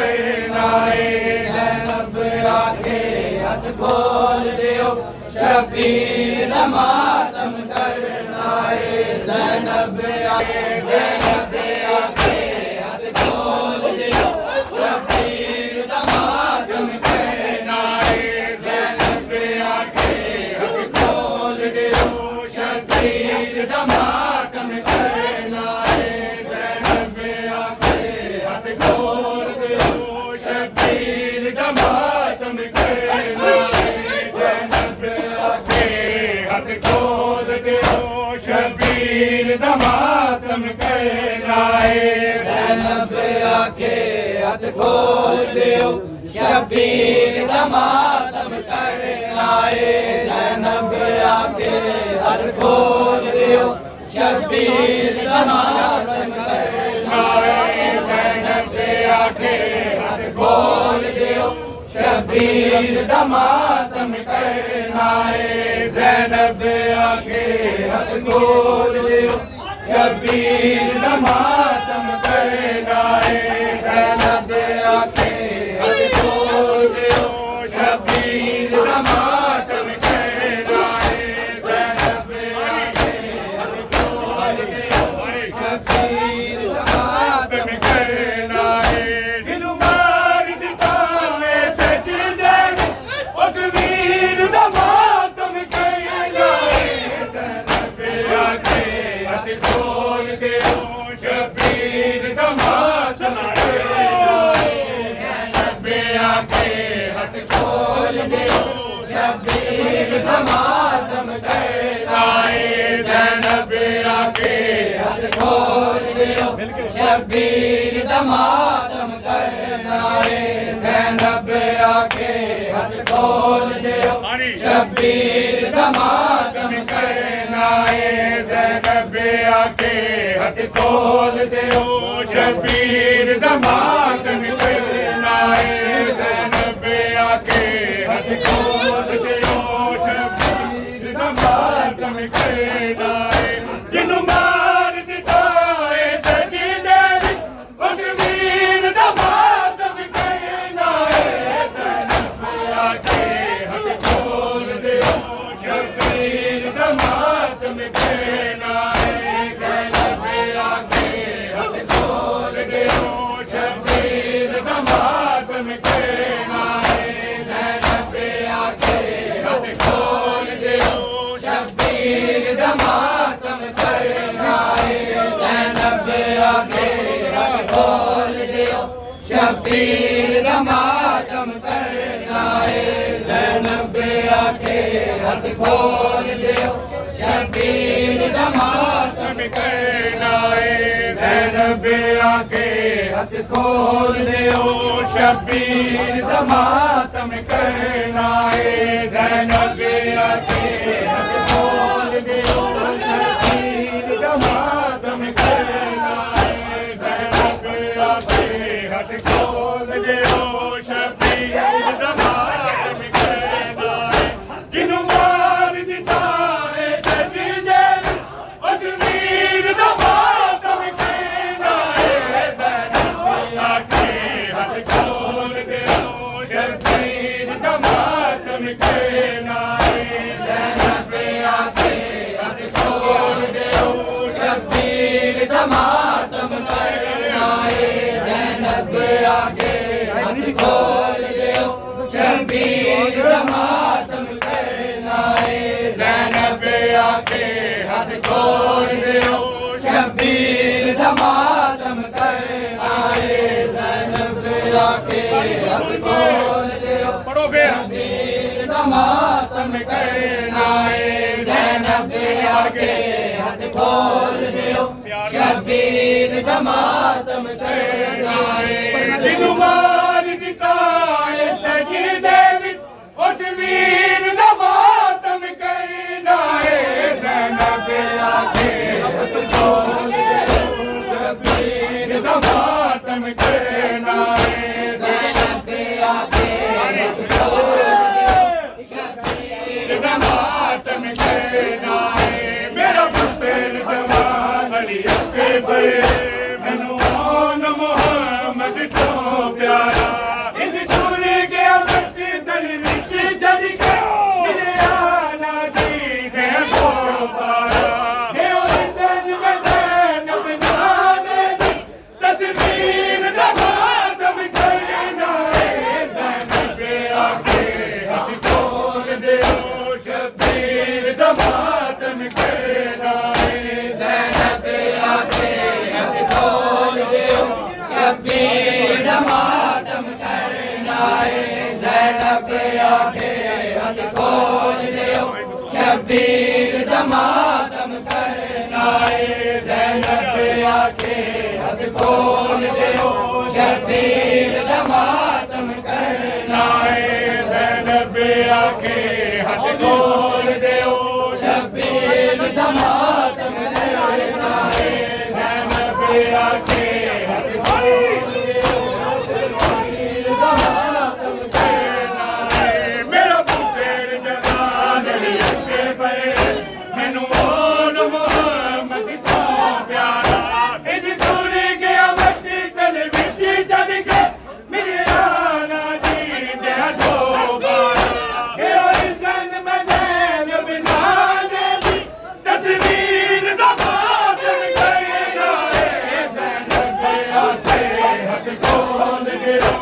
करना है ज़ैनब आखे हथ खोल दियो शबीर दा मातम करना है ज़ैनब आखे हथ खोल दियो शबीर दा मातम करना है ज़ैनब आखे हथ खोल दियो शबीर दा मातम करना है ज़ैनब आखे हथ खोल दियो शबीर दा मातम करना है ज़ैनब आखे हथ खोल दियो शबीर दा मातम करना है ज़ैनब आखे हथ खोल दियो शबीर दा मातम करना है ज़ैनब आखे हथ खोल दियो शबीर दा मातम करना है ज़ैनब आखे हथ खोल दियो शबीर दा मातम करना है ज़ैनब आखे हथ खोल दियो शबीर दा मातम करना है ज़ैनब आखे हथ खोल दियो शबीर दा मातम करना है ज़ैनब आखे हथ खोल दियो शबीर दा मातम करना है दिलु मार दिता है सजदे उस वीर दा मातम करना है ज़ैनब आखे हथ खोल दियो शबीर दा मातम करना है ज़ैनब आखे हथ खोल दियो शबीर दा मातम करना है ज़ैनब आखे हथ खोल दियो शबीर दा मातम करना है ज़ैनब आखे हथ खोल दियो शबीर दा मातम करना है ज़ैनब आखे हथ खोल दियो शबीर दा मातम करना है ज़ैनब आखे हथ खोल दियो शबीर दा मातम करना है जिन्नू मार दिता है सजदे उस वीर दा मातम करना है ज़ैनब आखे हथ खोल दियो शबीर दा मातम करना है ज़ैनब आखे हथ खोल दियो शबीर दा मातम करना है ज़ैनब आखे हथ खोल दियो शबीर दा मातम करना है ज़ैनब आखे हथ खोल दियो शबीर दा मातम करना है ज़ैनब आखे हथ खोल दियो शबीर दा मातम करना है ज़ैनब आखे हथ खोल दियो शबीर दा मातम करना है ज़ैनब आखे हथ खोल दियो शबीर दा मातम करना है ज़ैनब आखे हथ खोल दियो शबीर दा मातम करना है जिन्नू मार दिता है सजदे उस वीर दा मातम करना है ज़ैनब आखे हथ खोल दियो शबीर दा मातम करना है ज़ैनब आखे हथ खोल दियो शबीर दा मातम करना है ज़ैनब आखे हथ खोल दियो शबीर दा मातम करना है ज़ैनब आखे हथ खोल दियो शबीर दा मातम करना है ज़ैनब आखे हथ खोल दियो शबीर दा मातम करना है ज़ैनब आखे हथ खोल दियो शबीर दा मातम करना है जिन्नू मार दिता है सजदे उस वीर दा मातम करना है ज़ैनब आखे हथ खोल दियो शबीर दा मातम करना है ज़ैनब आखे हथ खोल दियो शबीर दा मातम करना है मेरा पुत्र जवान अली अकबर मैनू मोहम्मद तो नाए ज़ैनब आखे हथ खोल दियो शबीर दा मातम करना है ज़ैनब आखे हथ खोल दियो शबीर दा मातम करना है ज़ैनब आखे हथ खोल दियो शबीर दा मातम करना है ज़ैनब आखे हथ खोल दियो शबीर दा मातम करना है मेरा पुत्र जवान लिखे पे मैनू ओन मोहम्मद तो प्यारा इज दूर गया मट्टी तल विच चढ़ के मेरे आना जी दे दोबारा ए ओए जन मजैन बिना दी तस्वीर दा मातम करना है ज़ैनब आखे हथ खोल दियो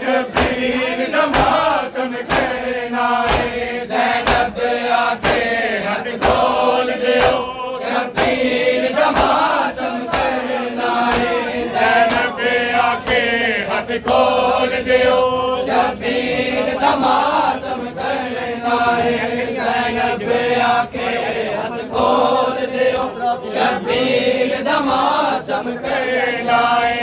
शबीर दा मातम करना है ज़ैनब आखे हथ खोल दियो शबीर दा मातम करना है ज़ैनब आखे हथ खोल दियो शबीर दा मातम करना है ज़ैनब आखे हथ खोल दियो शबीर दा मातम करना है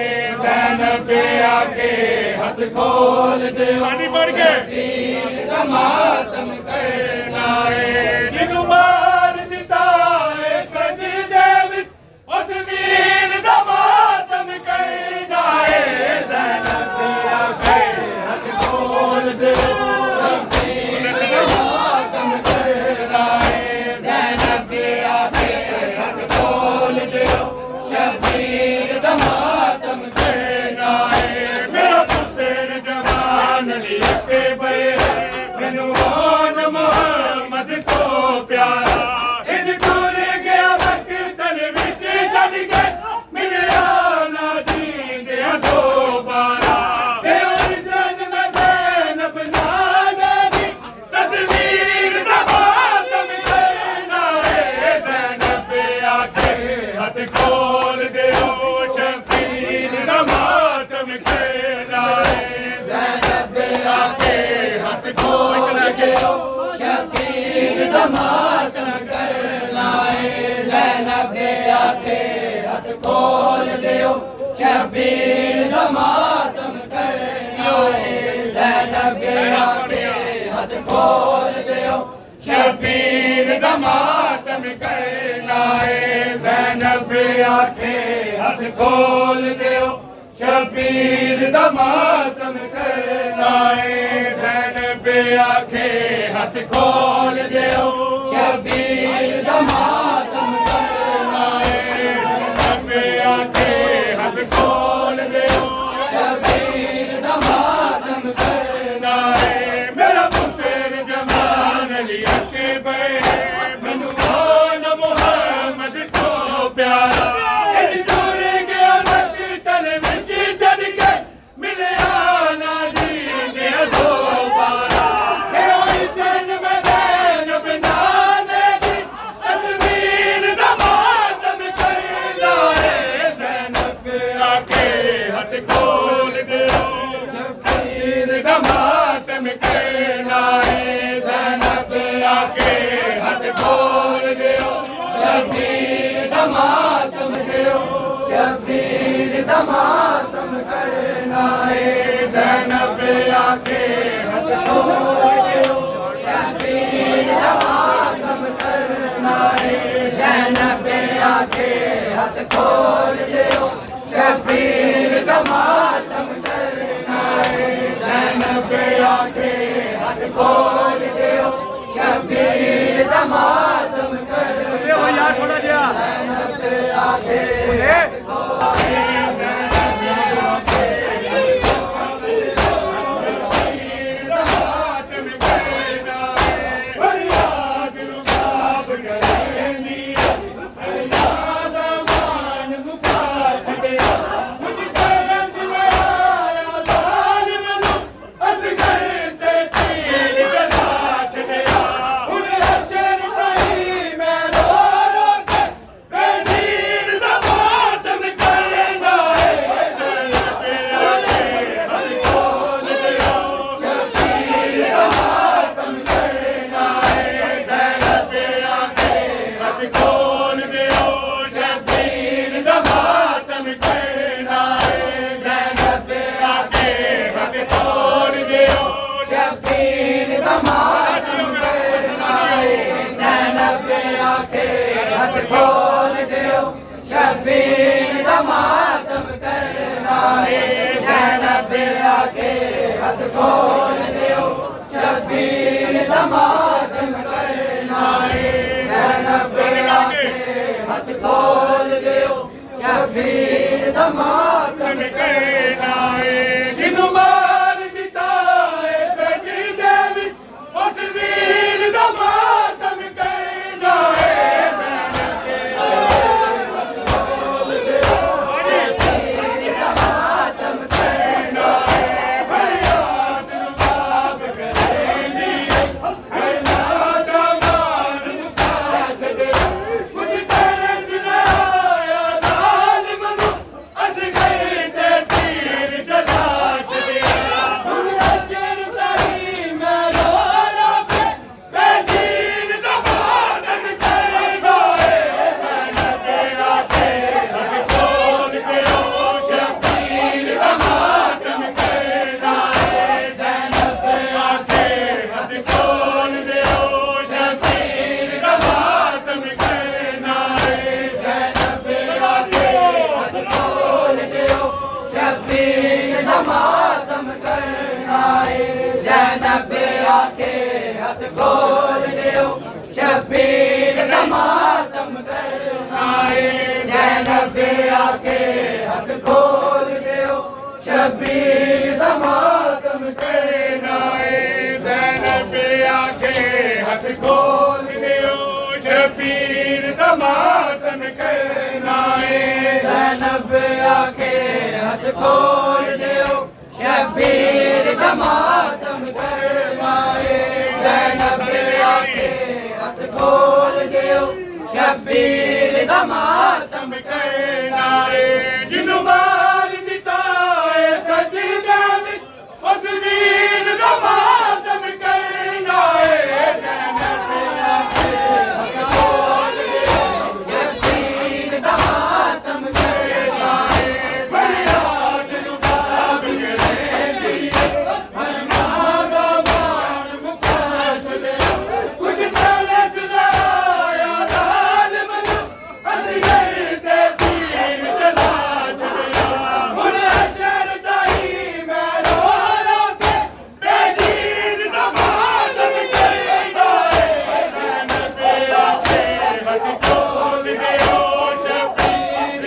ज़ैनब आखे हथ खोल दियो शबीर दा मातम करना है जिनु मार दिता है सजदे विच उस वीर दा मातम करना है ज़ैनब आखे हथ खोल दियो शबीर दा मातम करना है ज़ैनब आखे हथ खोल दियो शबीर दा मातम करना है मेरा पुत्र जवान लिखे पे मैनू ओन मोहम्मद तो प्यारा इज दूर गया मक्के तल विच चढ़ के मेरे आना जी दे दोबारा ए ओए जन ज़ैनब नाना दी तस्वीर दा मातम करना है ज़ैनब आखे हथ खोल दियो शबीर दा मातम करना है ज़ैनब आखे हथ खोल दियो शबीर दा मातम करना है ज़ैनब आखे हथ खोल दियो शबीर दा मातम करना है ज़ैनब आखे हथ खोल दियो शबीर दा मातम करना है ज़ैनब आखे हथ खोल दियो शबीर दा मातम करना है ज़ैनब आखे हथ खोल दियो शबीर दा मातम करना है ज़ैनब आखे हथ खोल दियो शबीर दा मातम करना है मेरा पुत्र जवान लिखे पे मैनू ओन मोहम्मद तो प्यारा इज दूर गया मक्के तल विच चढ़ के मिले आना जी दे दोबारा ए ओए जन मजैन बिना दी तस्वीर दा मातम करना है ज़ैनब आखे हथ खोल दियो शबीर दा मातम करना है ज़ैनब आखे हथ खोल दियो शबीर दा मातम दियो शबीर दा मातम करना है ज़ैनब आखे हथ खोल दियो शबीर दा मातम करना है ज़ैनब आखे हथ खोल दियो शबीर दा मातम करना है ज़ैनब आखे हथ खोल दियो शबीर दा मातम करना है यार थोड़ा जिया ज़ैनब आखे हथ खोल दियो खोल दियो शबीर दा मातम करना है ज़ैनब आके हथ खोल दियो शबीर दा मातम करना है ज़ैनब आके हथ खोल दियो शबीर दा मातम करना है जिन्हों मार दिता है सजदे विच उस वीर दा मातम करना है मातम करना है ज़ैनब आके हथ खोल दियो शबीर दा मातम करना है ज़ैनब आके हथ खोल दियो शबीर दा मातम करना है ज़ैनब आके हथ खोल दियो शबीर दा मातम करना है ज़ैनब आके हथ खोल दियो शबीर दा मातम करना है ज़ैनब आके हथ खोल दियो शबीर दा मातम करना है जिन्हों मार दिता है सजदे विच उस वीर दा मातम करना है ज़ैनब आके हथ खोल दियो शबीर दा मातम करना है फरियाद रुबाब करेंदी हरमादा मान मुका चले कुछ तरस ना याद आल मनु हंस गई ते तीर चला चले हुन अजर दाई मैं रो रो के बेजीर दा मातम करना है ज़ैनब आके हथ खोल दियो शबीर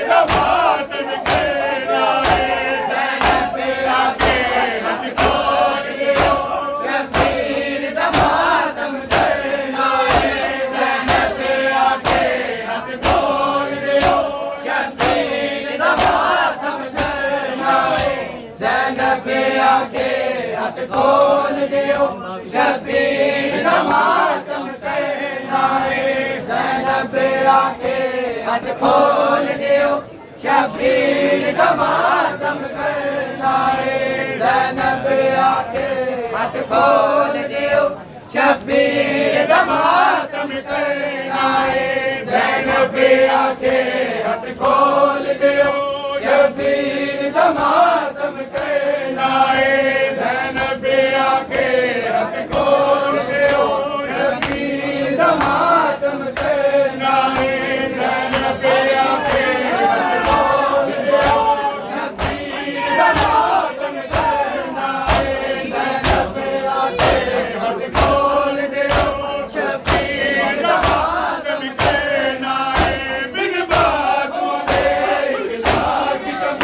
दा मातम करना है ज़ैनब आके हथ खोल दियो शबीर दा मातम करना है ज़ैनब आके हथ खोल दियो शबीर दा मातम करना है ज़ैनब आके हथ खोल दियो शबीर दा मातम करना है ज़ैनब आके हथ खोल दियो शबीर दा मातम करना है ज़ैनब आके हथ खोल दियो शबीर दा मातम करना है ज़ैनब आके हथ खोल दियो शबीर दा मातम करना है ज़ैनब आके हथ खोल दियो शबीर दा मातम करना है ज़ैनब आके हथ खोल दियो शबीर दा मातम करना है ज़ैनब आके हथ खोल दियो शबीर दा मातम करना है बिन बाज़ों दे इलाज कम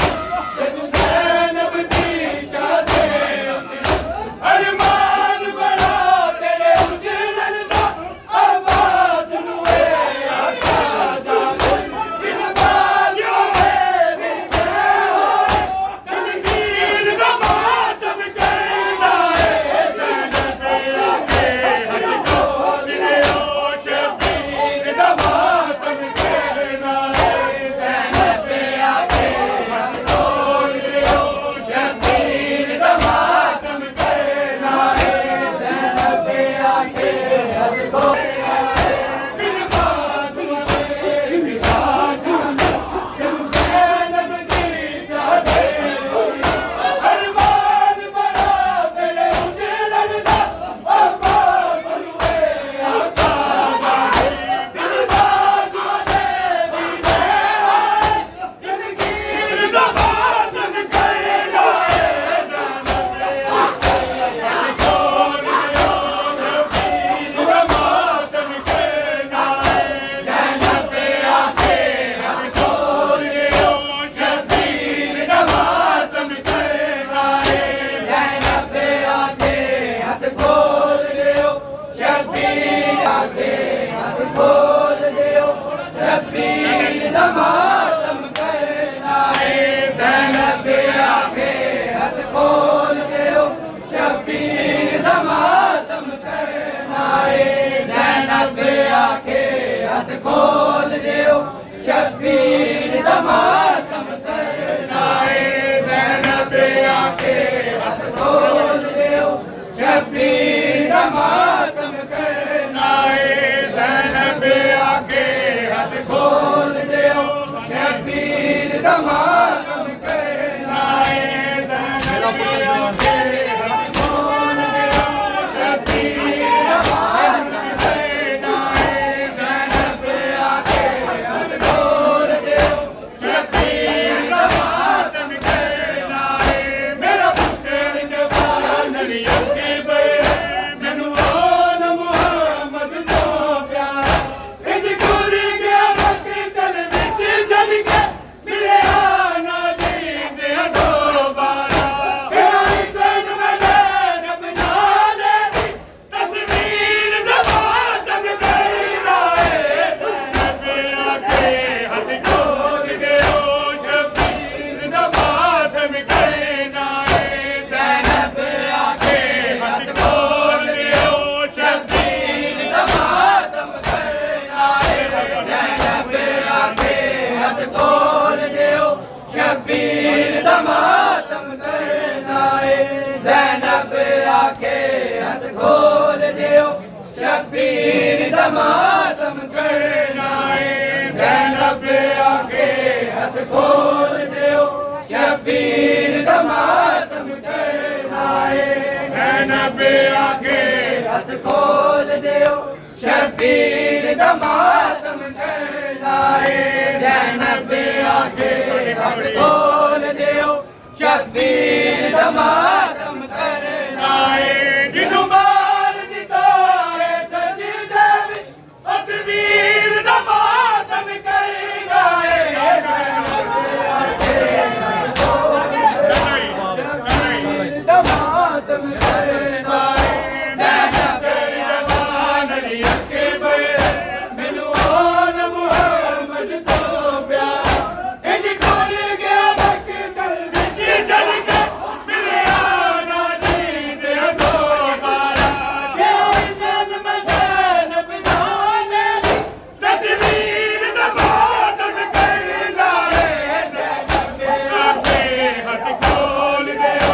आके हथ खोल दियो शब्बीर दा मातम करना है ज़ैनब आके हथ खोल दियो शब्बीर दा मातम करना है ज़ैनब आके हथ खोल दियो शब्बीर दा मातम करना है ज़ैनब आके हथ खोल दियो शब्बीर दा मातम करना है जिन्हों मार दिता है सजदे विच तस्वीर दा मातम करना है शब्बीर दा मातम करना है ज़ैनब जवान अली अकबर मैनू आन मुहम्मद तो प्यार इंज खोल गया बक कल विच जल के मिले आना जी दे दोबारा तेरा जन्म ज़ैनब नाने दी तस्वीर दा मातम करना है ज़ैनब आके हथ खोल दियो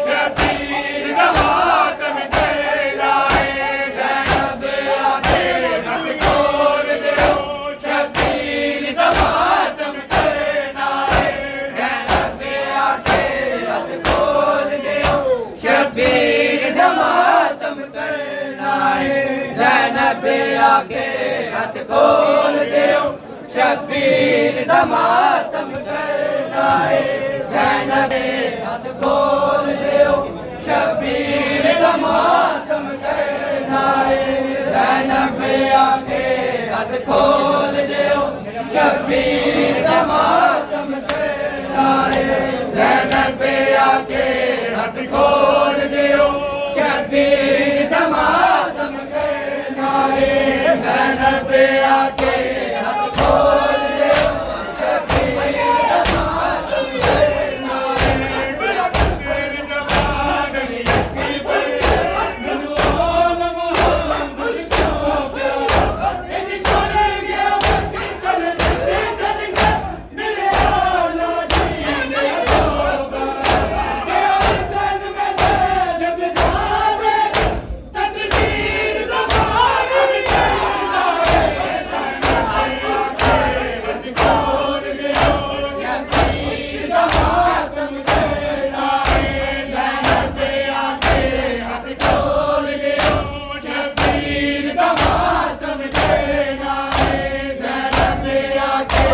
शब्बीर दा मातम करना है ज़ैनब आके हथ खोल दियो शब्बीर दा मातम करना है ज़ैनब आके हथ खोल दियो शब्बीर दा मातम करना है ज़ैनब आके हथ खोल दियो शब्बीर दा मातम करना है ज़ैनब हथ खोल दियो शब्बीर दा मातम करना है ज़ैनब आके हथ खोल दियो शब्बीर दा मातम करना है ज़ैनब आके हथ खोल दियो शब्बीर दा मातम करना है ज़ैनब आके हथ खोल दियो शब्बीर दा मातम करना है शब्बीर दा मातम मैनू आन मुहम्मद तो प्यार इंज खोल गया बक कल विच जल के मिले आना जी दे दोबारा तेरा जन्म ज़ैनब नाने दी तस्वीर दा मातम करना है हथ खोल दियो शब्बीर दा मातम करना है ज़ैनब आके हथ खोल दियो शब्बीर दा मातम करना है ज़ैनब आके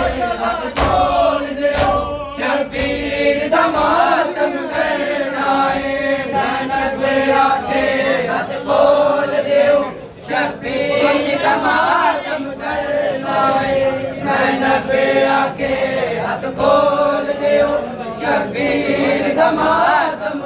हथ खोल दियो शब्बीर दा मातम करना है ज़ैनब आके हथ खोल दियो शब्बीर दा मातम करना है ज़ैनब आके हथ खोल दियो शब्बीर दा मातम